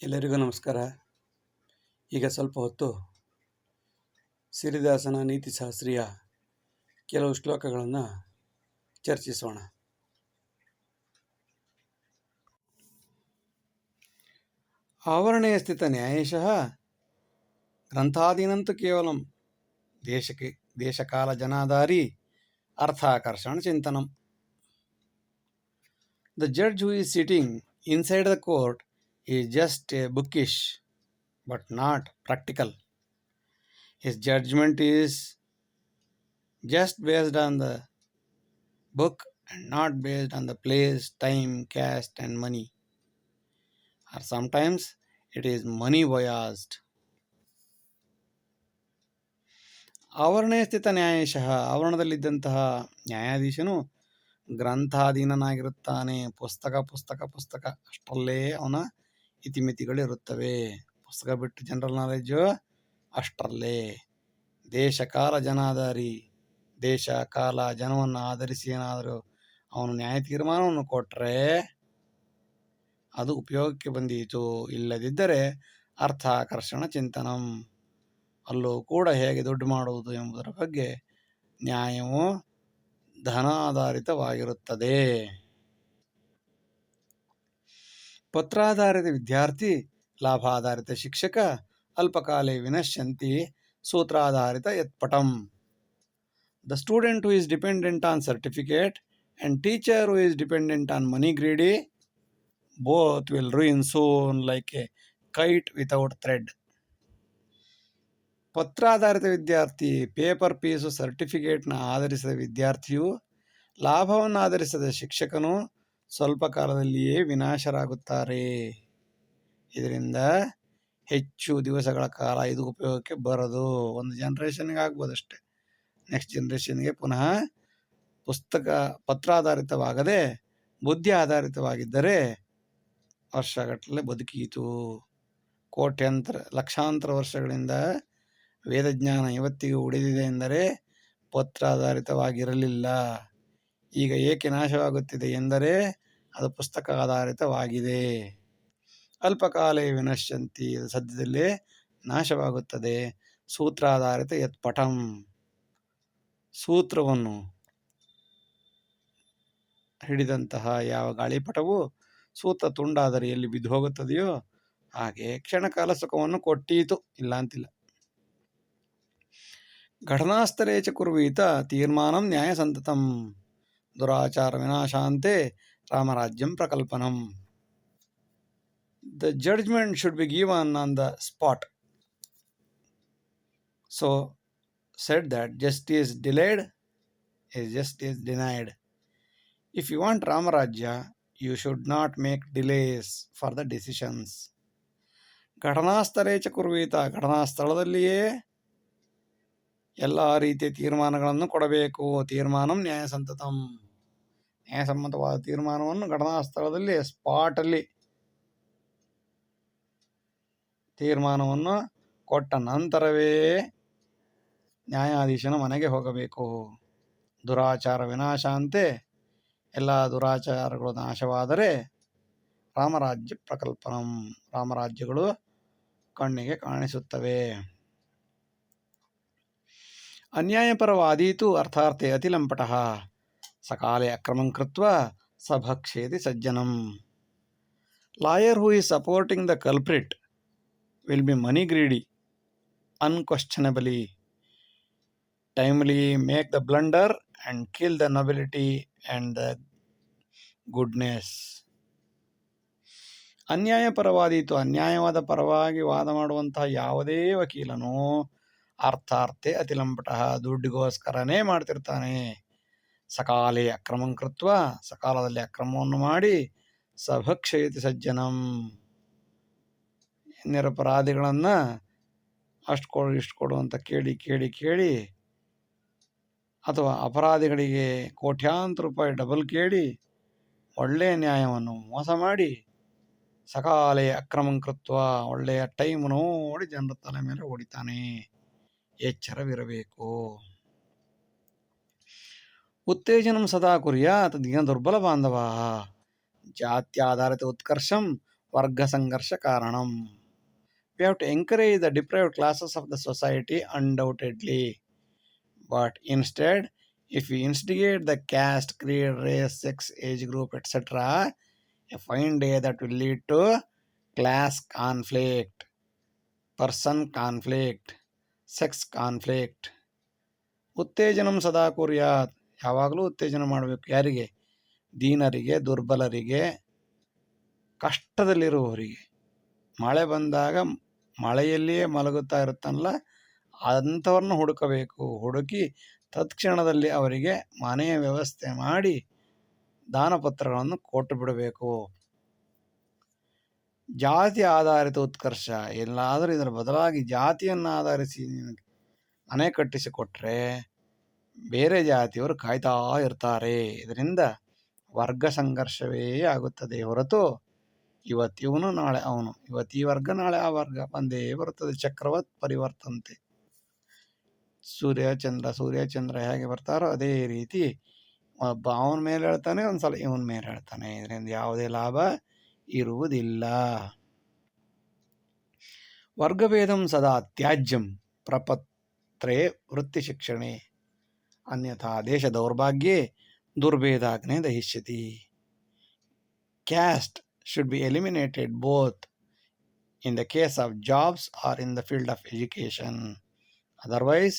ಎಲ್ಲರಿಗೂ ನಮಸ್ಕಾರ. ಈಗ ಸ್ವಲ್ಪ ಹೊತ್ತು ಸಿರಿದಾಸನ ನೀತಿಶಾಸ್ತ್ರೀಯ ಕೆಲವು ಶ್ಲೋಕಗಳನ್ನು ಚರ್ಚಿಸೋಣ. ಆವರಣೆ ಸ್ಥಿತ ನ್ಯಾಯಶಃ ಗ್ರಂಥಾದೀನಂತೂ ಕೇವಲಂ ದೇಶಕಾಲ ಜನಾಧಾರಿ ಅರ್ಥಾಕರ್ಷಣ ಚಿಂತನಂ. The judge who is sitting inside the court is just a bookish but not practical. His judgment is just based on the book and not based on the place, time, caste and money. Or sometimes it is money biased. ಆವರಣೆ ಸ್ಥಿತ ನ್ಯಾಯಶಃ, ಆವರಣದಲ್ಲಿದ್ದಂತಹ ನ್ಯಾಯಾಧೀಶನು ಗ್ರಂಥಾಧೀನನಾಗಿರುತ್ತಾನೆ. ಪುಸ್ತಕ ಅಷ್ಟರಲ್ಲೇ ಅವನ ಇತಿಮಿತಿಗಳಿರುತ್ತವೆ. ಪುಸ್ತಕ ಬಿಟ್ಟು general knowledge ಅಷ್ಟರಲ್ಲೇ. ದೇಶ ಕಾಲ ಜನಾಧಾರಿ, ದೇಶ ಕಾಲ ಜನವನ್ನು ಆಧರಿಸಿ ಏನಾದರೂ ಅವನು ನ್ಯಾಯ ತೀರ್ಮಾನವನ್ನು ಕೊಟ್ಟರೆ ಅದು ಉಪಯೋಗಕ್ಕೆ ಬಂದೀತು. ಇಲ್ಲದಿದ್ದರೆ ಅರ್ಥಾಕರ್ಷಣ ಚಿಂತನಂ, ಅಲ್ಲೂ ಕೂಡ ಹೇಗೆ ದುಡ್ಡು ಮಾಡುವುದು ಎಂಬುದರ ಬಗ್ಗೆ ನ್ಯಾಯವು ಧನಾಧಾರಿತವಾಗಿರುತ್ತದೆ. ಪತ್ರಾಧಾರಿತ ವಿದ್ಯಾರ್ಥಿ, ಲಾಭಾಧಾರಿತ ಶಿಕ್ಷಕ, ಅಲ್ಪಕಾಲೇ ವಿನಶ್ಯಂತಿ, ಸೂತ್ರಾಧಾರಿತ ಯತ್ಪಟಂ. The student who is dependent on certificate and teacher who is dependent on money greedy, both will ruin soon like a kite without thread. ಪತ್ರಾಧಾರಿತ ವಿದ್ಯಾರ್ಥಿ, ಪೇಪರ್ ಪೀಸು ಸರ್ಟಿಫಿಕೇಟ್ನ ಆಧರಿಸಿದ ವಿದ್ಯಾರ್ಥಿಯು, ಲಾಭವನ್ನು ಆಧರಿಸಿದ ಶಿಕ್ಷಕನು ಸ್ವಲ್ಪ ಕಾಲದಲ್ಲಿಯೇ ವಿನಾಶರಾಗುತ್ತಾರೆ. ಇದರಿಂದ ಹೆಚ್ಚು ದಿವಸಗಳ ಕಾಲ ಇದು ಉಪಯೋಗಕ್ಕೆ ಬರೋದು. ಒಂದು ಜನ್ರೇಷನ್ಗೆ ಆಗ್ಬೋದಷ್ಟೆ, ನೆಕ್ಸ್ಟ್ ಜನ್ರೇಷನ್ಗೆ ಪುನಃ ಪತ್ರಾಧಾರಿತವಾಗದೆ ಬುದ್ಧಿ ಆಧಾರಿತವಾಗಿದ್ದರೆ ವರ್ಷಗಟ್ಟಲೆ ಬದುಕೀತು. ಲಕ್ಷಾಂತರ ವರ್ಷಗಳಿಂದ ವೇದಜ್ಞಾನ ಇವತ್ತಿಗೂ ಉಳಿದಿದೆ ಎಂದರೆ ಪತ್ರಾಧಾರಿತವಾಗಿರಲಿಲ್ಲ. ಈಗ ಏಕೆ ನಾಶವಾಗುತ್ತಿದೆ ಎಂದರೆ ಅದು ಪುಸ್ತಕ ಆಧಾರಿತವಾಗಿದೆ. ಅಲ್ಪಕಾಲೇ ವಿನಶ್ಯಂತಿ, ಅದು ಸದ್ಯದಲ್ಲೇ ನಾಶವಾಗುತ್ತದೆ. ಸೂತ್ರಾಧಾರಿತ ಯತ್ಪಟಂ, ಸೂತ್ರವನ್ನು ಹಿಡಿದಂತಹ ಯಾವ ಗಾಳಿಪಟವು ಸೂತ್ರ ತುಂಡಾದರೆ ಎಲ್ಲಿ ಬಿದ್ದು ಹೋಗುತ್ತದೆಯೋ ಹಾಗೆ ಕ್ಷಣಕಾಲ ಸುಖವನ್ನು ಕೊಟ್ಟೀತು, ಇಲ್ಲ ಅಂತಿಲ್ಲ. ಘಟನಾಸ್ಥಳೇ ಚ ಕುರ್ವೀತ ತೀರ್ಮಾನಂ ನ್ಯಾಯಸಂತತಂ, ದುರಾಚಾರ ವಿನಾಶಾಂತೆ ರಾಮರಾಜ್ಯಂ ಪ್ರಕಲ್ಪನಂ. The judgment should be given on the spot. So said that justice delayed is justice denied. If you want Ramarajya, you should not make delays for the decisions. ಘಟನಾಸ್ಥಳೇ ಚ ಕುರ್ವೀತ, ಘಟನಾ ಸ್ಥಳದಲ್ಲಿಯೇ ಎಲ್ಲ ರೀತಿಯ ತೀರ್ಮಾನಗಳನ್ನು ಕೊಡಬೇಕು. ತೀರ್ಮಾನಂ ನ್ಯಾಯಸಂತತಂ, ನ್ಯಾಯಸಮ್ಮತವಾದ ತೀರ್ಮಾನವನ್ನು ಘಟನಾ ಸ್ಥಳದಲ್ಲಿ ಸ್ಪಾಟಲ್ಲಿ ತೀರ್ಮಾನವನ್ನು ಕೊಟ್ಟ ನಂತರವೇ ನ್ಯಾಯಾಧೀಶನ ಮನೆಗೆ ಹೋಗಬೇಕು. ದುರಾಚಾರ ವಿನಾಶಾಂತೆ, ಎಲ್ಲ ದುರಾಚಾರಗಳು ನಾಶವಾದರೆ ರಾಮರಾಜ್ಯ ಪ್ರಕಲ್ಪನಂ, ರಾಮರಾಜ್ಯಗಳು ಕಣ್ಣಿಗೆ ಕಾಣಿಸುತ್ತವೆ. ಅನ್ಯಾಯಪರವಾದೀತು ಅರ್ಥಾರ್ಥೆ ಅತಿಲಂಪಟಃ, ಸಕಾಲೆ ಅಕ್ರಮಂ ಕೃತ್ವಾ ಸಭಕ್ಷೇತಿ ಸಜ್ಜನಂ. Lawyer who is supporting the culprit will be money greedy, unquestionably, timely make the blunder and kill the nobility and the goodness. ಅನ್ಯಾಯಪರವಾದೀತು, ಅನ್ಯಾಯವಾದ ಪರವಾಗಿ ವಾದ ಮಾಡುವಂತಹ ಯಾವುದೇ ವಕೀಲನು ಅರ್ಥಾರ್ಥೆ ಅತಿಲಂಪಟಃ, ದುಡ್ಡಿಗೋಸ್ಕರನೇ ಮಾಡ್ತಿರ್ತಾನೆ. ಸಕಾಲೆ ಅಕ್ರಮಂ ಕೃತ್ವ, ಸಕಾಲದಲ್ಲಿ ಅಕ್ರಮವನ್ನು ಮಾಡಿ, ಸಭಕ್ಷಯತಿ ಸಜ್ಜನಂ, ನಿರಪರಾಧಿಗಳನ್ನು ಅಷ್ಟು ಕೊಡು ಇಷ್ಟು ಕೊಡು ಅಂತ ಕೇಳಿ ಅಥವಾ ಅಪರಾಧಿಗಳಿಗೆ ಕೋಟ್ಯಾಂತರ ರೂಪಾಯಿ ಡಬಲ್ ಕೇಳಿ ಒಳ್ಳೆಯ ನ್ಯಾಯವನ್ನು ಮೋಸ ಮಾಡಿ, ಸಕಾಲೆ ಅಕ್ರಮಂ ಕೃತ್ವ, ಒಳ್ಳೆಯ ಟೈಮ್ ನೋಡಿ ಜನರ ತಲೆ ಮೇಲೆ ಹೊಡಿತಾನೆ. ಎಚ್ಚರವಿರಬೇಕು. ಉತ್ತೇಜನಂ ಸದಾ ಕುರ್ಯಾತ್ ದೀನ ದುರ್ಬಲ ಬಾಂಧವ, ಜಾತ್ಯಾಧಾರಿತ ಉತ್ಕರ್ಷಂ ವರ್ಗ ಸಂಘರ್ಷ ಕಾರಣಂ. We have to encourage the deprived classes of the society undoubtedly. But instead, if we instigate the caste, creed, race, sex, age group, etc., a fine day that will lead to class conflict, person conflict, sex conflict. ಉತ್ತೇಜನಂ ಸದಾ ಕುರ್ಯಾತ್. ಯಾವಾಗಲೂ ಉತ್ತೇಜನ ಮಾಡಬೇಕು. ಯಾರಿಗೆ? ದೀನರಿಗೆ, ದುರ್ಬಲರಿಗೆ, ಕಷ್ಟದಲ್ಲಿರುವವರಿಗೆ. ಮಳೆ ಬಂದಾಗ ಮಳೆಯಲ್ಲಿಯೇ ಮಲಗುತ್ತಾ ಇರುತ್ತಲ್ಲ, ಅಂಥವ್ರನ್ನ ಹುಡುಕಬೇಕು. ಹುಡುಕಿ ತತ್ಕ್ಷಣದಲ್ಲಿ ಅವರಿಗೆ ಮನೆಯ ವ್ಯವಸ್ಥೆ ಮಾಡಿ ದಾನಪತ್ರಗಳನ್ನು ಕೊಟ್ಟು ಬಿಡಬೇಕು. ಜಾತಿ ಆಧಾರಿತ ಉತ್ಕರ್ಷ. ಎಲ್ಲಾದರೂ ಇದರ ಬದಲಾಗಿ ಜಾತಿಯನ್ನು ಆಧರಿಸಿ ಮನೆ ಕಟ್ಟಿಸಿಕೊಟ್ರೆ ಬೇರೆ ಜಾತಿಯವರು ಕಾಯ್ತಾ ಇರ್ತಾರೆ. ಇದರಿಂದ ವರ್ಗ ಸಂಘರ್ಷವೇ ಆಗುತ್ತದೆ ಹೊರತು ಇವತ್ತು ಇವನು ನಾಳೆ ಅವನು, ಇವತ್ತು ಈ ವರ್ಗ ನಾಳೆ ಆ ವರ್ಗ ಬಂದೇ ಬರುತ್ತದೆ. ಚಕ್ರವತ್ ಪರಿವರ್ತಂತೆ. ಸೂರ್ಯ ಚಂದ್ರ ಹೇಗೆ ಬರ್ತಾರೋ ಅದೇ ರೀತಿ ಒಬ್ಬ ಅವನ ಮೇಲೆ ಹೇಳ್ತಾನೆ, ಒಂದ್ಸಲ ಇವನ ಮೇಲೆ ಹೇಳ್ತಾನೆ. ಇದರಿಂದ ಯಾವುದೇ ಲಾಭ ಇರುವುದಿಲ್ಲ. ವರ್ಗಭೇದಂ ಸದಾ ತ್ಯಾಜ್ಯಂ ಪ್ರಪತ್ರೇ ವೃತ್ತಿ ಶಿಕ್ಷಣೆ ಅನ್ಯಥಾ ದೇಶ ದೌರ್ಭಾಗ್ಯೇ ದುರ್ಭೇದಾಗ್ನೇ ದಹಿಷ್ಯತಿ. Caste should be eliminated both in the case of jobs or in the field of education. Otherwise,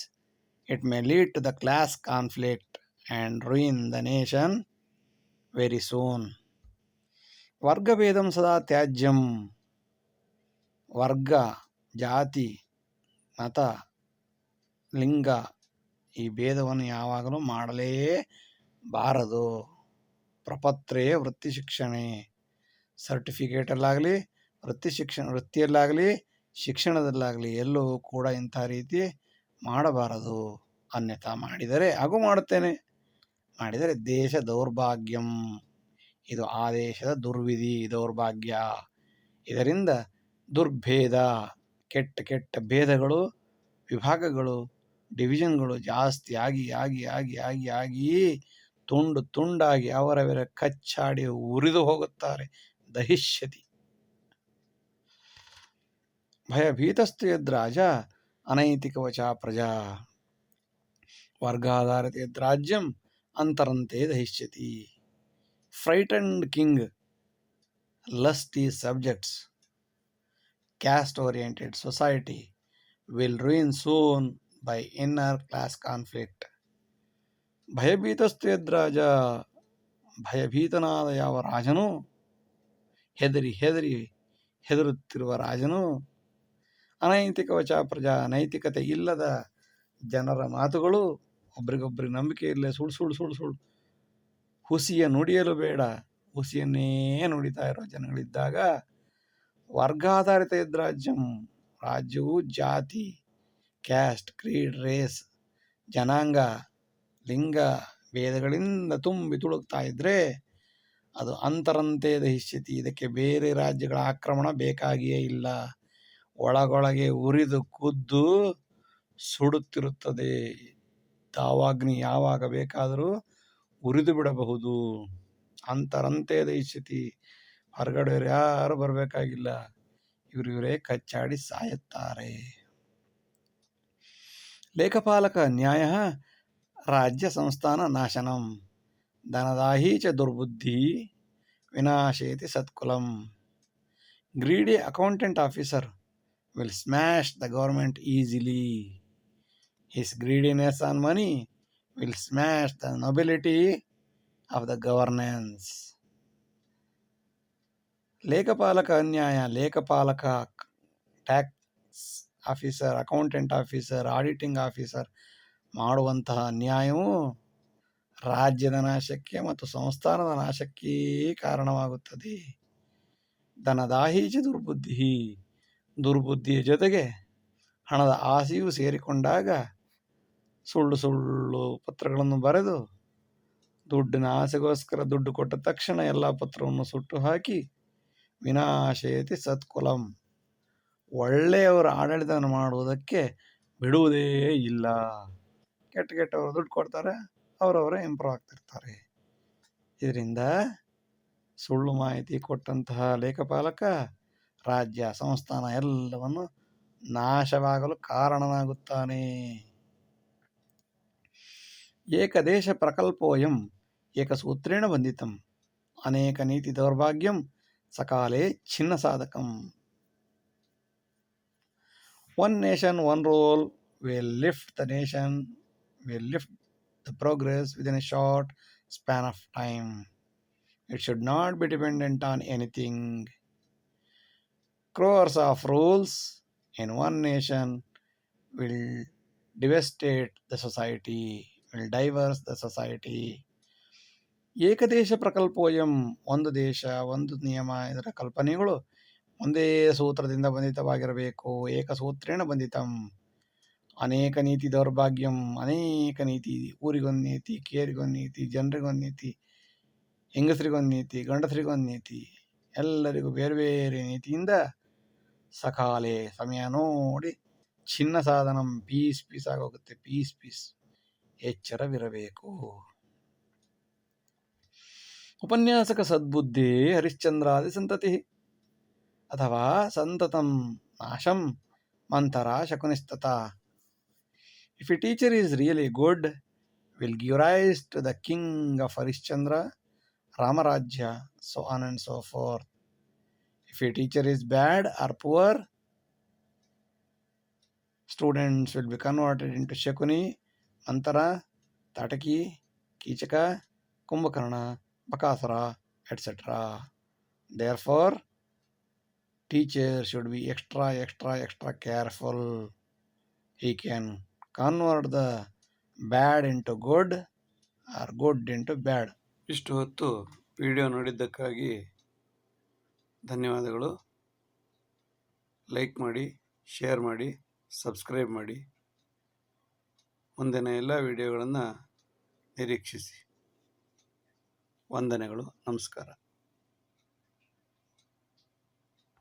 it may lead to the class conflict and ruin the nation very soon. ವರ್ಗಭೇದಂ ಸದಾ ತ್ಯಾಜ್ಯಂ. ವರ್ಗ, ಜಾತಿ, ಮತ, ಲಿಂಗ ಈ ಭೇದವನ್ನು ಯಾವಾಗಲೂ ಮಾಡಲೇಬಾರದು. ಪ್ರಪತ್ರೇ ವೃತ್ತಿ ಶಿಕ್ಷಣೆ. ಸರ್ಟಿಫಿಕೇಟಲ್ಲಾಗಲಿ, ವೃತ್ತಿಯಲ್ಲಾಗಲಿ, ಶಿಕ್ಷಣದಲ್ಲಾಗಲಿ ಎಲ್ಲೂ ಕೂಡ ಇಂಥ ರೀತಿ ಮಾಡಬಾರದು. ಅನ್ಯಥಾ ಮಾಡಿದರೆ ಹಾಗೂ ಮಾಡುತ್ತೇನೆ, ಮಾಡಿದರೆ ದೇಶ ದೌರ್ಭಾಗ್ಯಂ. ಇದು ಆ ದೇಶದ ದುರ್ವಿಧಿ, ದೌರ್ಭಾಗ್ಯ. ಇದರಿಂದ ದುರ್ಭೇದ, ಕೆಟ್ಟ ಕೆಟ್ಟ ಭೇದಗಳು, ವಿಭಾಗಗಳು, ಡಿವಿಷನ್ಗಳು ಜಾಸ್ತಿ ಆಗಿ ಆಗಿ ಆಗಿ ಆಗಿ ಆಗಿ ತುಂಡು ತುಂಡಾಗಿ ಅವರವರ ಕಚ್ಚಾಡಿ ಉರಿದು ಹೋಗುತ್ತಾರೆ. ದಹಿಷ್ಯತಿ. ಭಯಭೀತಸ್ತು ಯದ್ರಾಜ ಅನೈತಿಕವಚ ಪ್ರಜಾ. ವರ್ಗಾಧಾರಿತ ಯದ್ರಾಜ್ಯಂ ಅಂತರಂತೆ ದಹಿಷ್ಯತಿ. Frightened king lust is subjects. Caste oriented society will ruin soon by inner class conflict. ಭಯಭೀತಸ್ತು ಯದ್ರಾಜ. ಭಯಭೀತನಾದ ಯಾವ ರಾಜನು, ಹೆದರುತ್ತಿರುವ ರಾಜನು, ಅನೈತಿಕ ವಚ ಪ್ರಜಾ, ನೈತಿಕತೆ ಇಲ್ಲದ ಜನರ ಮಾತುಗಳು, ಒಬ್ರಿಗೊಬ್ರಿಗೆ ನಂಬಿಕೆ ಇರಲಿ, ಸುಳ್ಳು ಹುಸಿಯ ನುಡಿಯಲು ಬೇಡ, ಹುಸಿಯನ್ನೇ ನುಡಿತಾ ಇರೋ ಜನಗಳಿದ್ದಾಗ ವರ್ಗಾಧಾರಿತ ಯದ್ರಾಜ್ಯಂ, ರಾಜ್ಯವು ಜಾತಿ, ಕ್ಯಾಸ್ಟ್, ಕ್ರೀಡ್, ರೇಸ್, ಜನಾಂಗ, ಲಿಂಗ ಭೇದಗಳಿಂದ ತುಂಬಿ ತುಳುಕ್ತಾ ಇದ್ದರೆ ಅದು ಅಂತರಂತೆ ದಹಿಷ್ಯತಿ. ಇದಕ್ಕೆ ಬೇರೆ ರಾಜ್ಯಗಳ ಆಕ್ರಮಣ ಬೇಕಾಗಿಯೇ ಇಲ್ಲ. ಒಳಗೊಳಗೆ ಉರಿದು ಕುದ್ದು ಸುಡುತ್ತಿರುತ್ತದೆ. ದಾವಾಗ್ನಿ ಯಾವಾಗ ಬೇಕಾದರೂ ಉರಿದು ಬಿಡಬಹುದು. ಅಂತರಂತೆ ದಹಿಷ್ಯತಿ. ಹೊರಗಡೆಯವರು ಯಾರು ಬರಬೇಕಾಗಿಲ್ಲ, ಇವರೇ ಕಚ್ಚಾಡಿ ಸಾಯುತ್ತಾರೆ. ಲೇಖಪಾಲಕ ನ್ಯಾಯ ರಾಜ್ಯ ಸಂಸ್ಥಾನ ನಾಶನಂ. ಧನದಾಹಿ ಚ ದುರ್ಬುದ್ಧಿ ವಿನಾಶೇತಿ ಸತ್ಕುಲಂ. Greedy accountant officer will smash the government easily. His greediness on money will smash the nobility of the governance. ಲೇಖಪಾಲಕ ಅನ್ಯಾಯ. ಲೇಖಪಾಲಕ, tax officer, accountant officer, auditing officer ಮಾಡುವಂತಹ ಅನ್ಯಾಯವು ರಾಜ್ಯದ ನಾಶಕ್ಕೆ ಮತ್ತು ಸಂಸ್ಥಾನದ ನಾಶಕ್ಕೆ ಕಾರಣವಾಗುತ್ತದೆ. ಧನದಾಹೀಚ ದುರ್ಬುದ್ಧಿ. ದುರ್ಬುದ್ಧಿಯ ಜೊತೆಗೆ ಹಣದ ಆಸೆಯೂ ಸೇರಿಕೊಂಡಾಗ ಸುಳ್ಳು ಪತ್ರಗಳನ್ನು ಬರೆದು ದುಡ್ಡಿನ ಆಸೆಗೋಸ್ಕರ ದುಡ್ಡು ಕೊಟ್ಟ ತಕ್ಷಣ ಎಲ್ಲ ಪತ್ರವನ್ನು ಸುಟ್ಟು ಹಾಕಿ ವಿನಾಶಯತಿ ಸತ್ಕುಲಂ. ಒಳ್ಳೆಯವರ ಆಡಳಿತವನ್ನು ಮಾಡುವುದಕ್ಕೆ ಬಿಡುವುದೇ ಇಲ್ಲ. ಕೆಟ್ಟವರು ದುಡ್ಡು ಕೊಡ್ತಾರೆ, ಅವರವರೇ ಇಂಪ್ರೂವ್ ಆಗ್ತಿರ್ತಾರೆ. ಇದರಿಂದ ಸುಳ್ಳು ಮಾಹಿತಿ ಕೊಟ್ಟಂತಹ ಲೇಖಪಾಲಕ ರಾಜ್ಯ ಸಂಸ್ಥಾನ ಎಲ್ಲವನ್ನು ನಾಶವಾಗಲು ಕಾರಣನಾಗುತ್ತಾನೆ. ಏಕದೇಶ ಪ್ರಕಲ್ಪೋಯಂ ಏಕಸೂತ್ರೇಣ ಬಂಧಿತಂ ಅನೇಕ ನೀತಿ ದೌರ್ಭಾಗ್ಯಂ ಸಕಾಲೇ ಛಿನ್ನ ಸಾಧಕಂ. One nation, one rule will lift the nation, will lift the progress within a short span of time. It should not be dependent on anything. Crores of rules in one nation will devastate the society, will diverse the society. ಏಕದೇಶ ಪ್ರಕಲ್ಪೋಯಂ ಒಂದು ದೇಶ ಒಂದು ನಿಯಮ, ಇದರ ಕಲ್ಪನೆಗಳು ಒಂದೇ ಸೂತ್ರದಿಂದ ಬಂಧಿತವಾಗಿರಬೇಕು. ಏಕಸೂತ್ರೇಣ ಬಂಧಿತಂ ಅನೇಕ ನೀತಿ ದೌರ್ಭಾಗ್ಯಂ ಅನೇಕ ನೀತಿ, ಊರಿಗೊಂದು ನೀತಿ, ಕೇರಿಗೊಂದು ನೀತಿ, ಜನರಿಗೊಂದು ನೀತಿ, ಹೆಂಗಸರಿಗೊಂದು ನೀತಿ, ಗಂಡಸರಿಗೊಂದು ನೀತಿ, ಎಲ್ಲರಿಗೂ ಬೇರೆ ಬೇರೆ ನೀತಿಯಿಂದ ಸಕಾಲೆ ಸಮಯ ನೋಡಿ ಚಿನ್ನ ಸಾಧನಂ ಪೀಸ್ ಪೀಸ್ ಆಗೋಗುತ್ತೆ. ಪೀಸ್ ಎಚ್ಚರವಿರಬೇಕು. ಉಪನ್ಯಾಸಕ ಸದ್ಬುದ್ಧಿ ಹರಿಶ್ಚಂದ್ರಾದಿ ಸಂತತಿ ಅಥವಾ ಸಂತತಂ ನಾಶಂ ಮಂಥರ ಶಕುನಿಸ್ತತ. If a teacher is really good, will give rise to the king of Harishchandra, Ramarajya, so on and so forth. If a teacher is bad or poor, students will be converted into Shakuni, Mantara, Tataki, Kichaka, Kumbhakarna, Bakasura, etc. Therefore, teacher should be extra careful. He can convert the bad into good or good into bad. ಇಷ್ಟು ಹೊತ್ತು video ನೋಡಿದ್ದಕ್ಕಾಗಿ ಧನ್ಯವಾದಗಳು. Like ಮಾಡಿ, share ಮಾಡಿ, subscribe ಮಾಡಿ. ಮುಂದಿನ ಎಲ್ಲ ವಿಡಿಯೋಗಳನ್ನು ನಿರೀಕ್ಷಿಸಿ. ವಂದನೆಗಳು. ನಮಸ್ಕಾರ.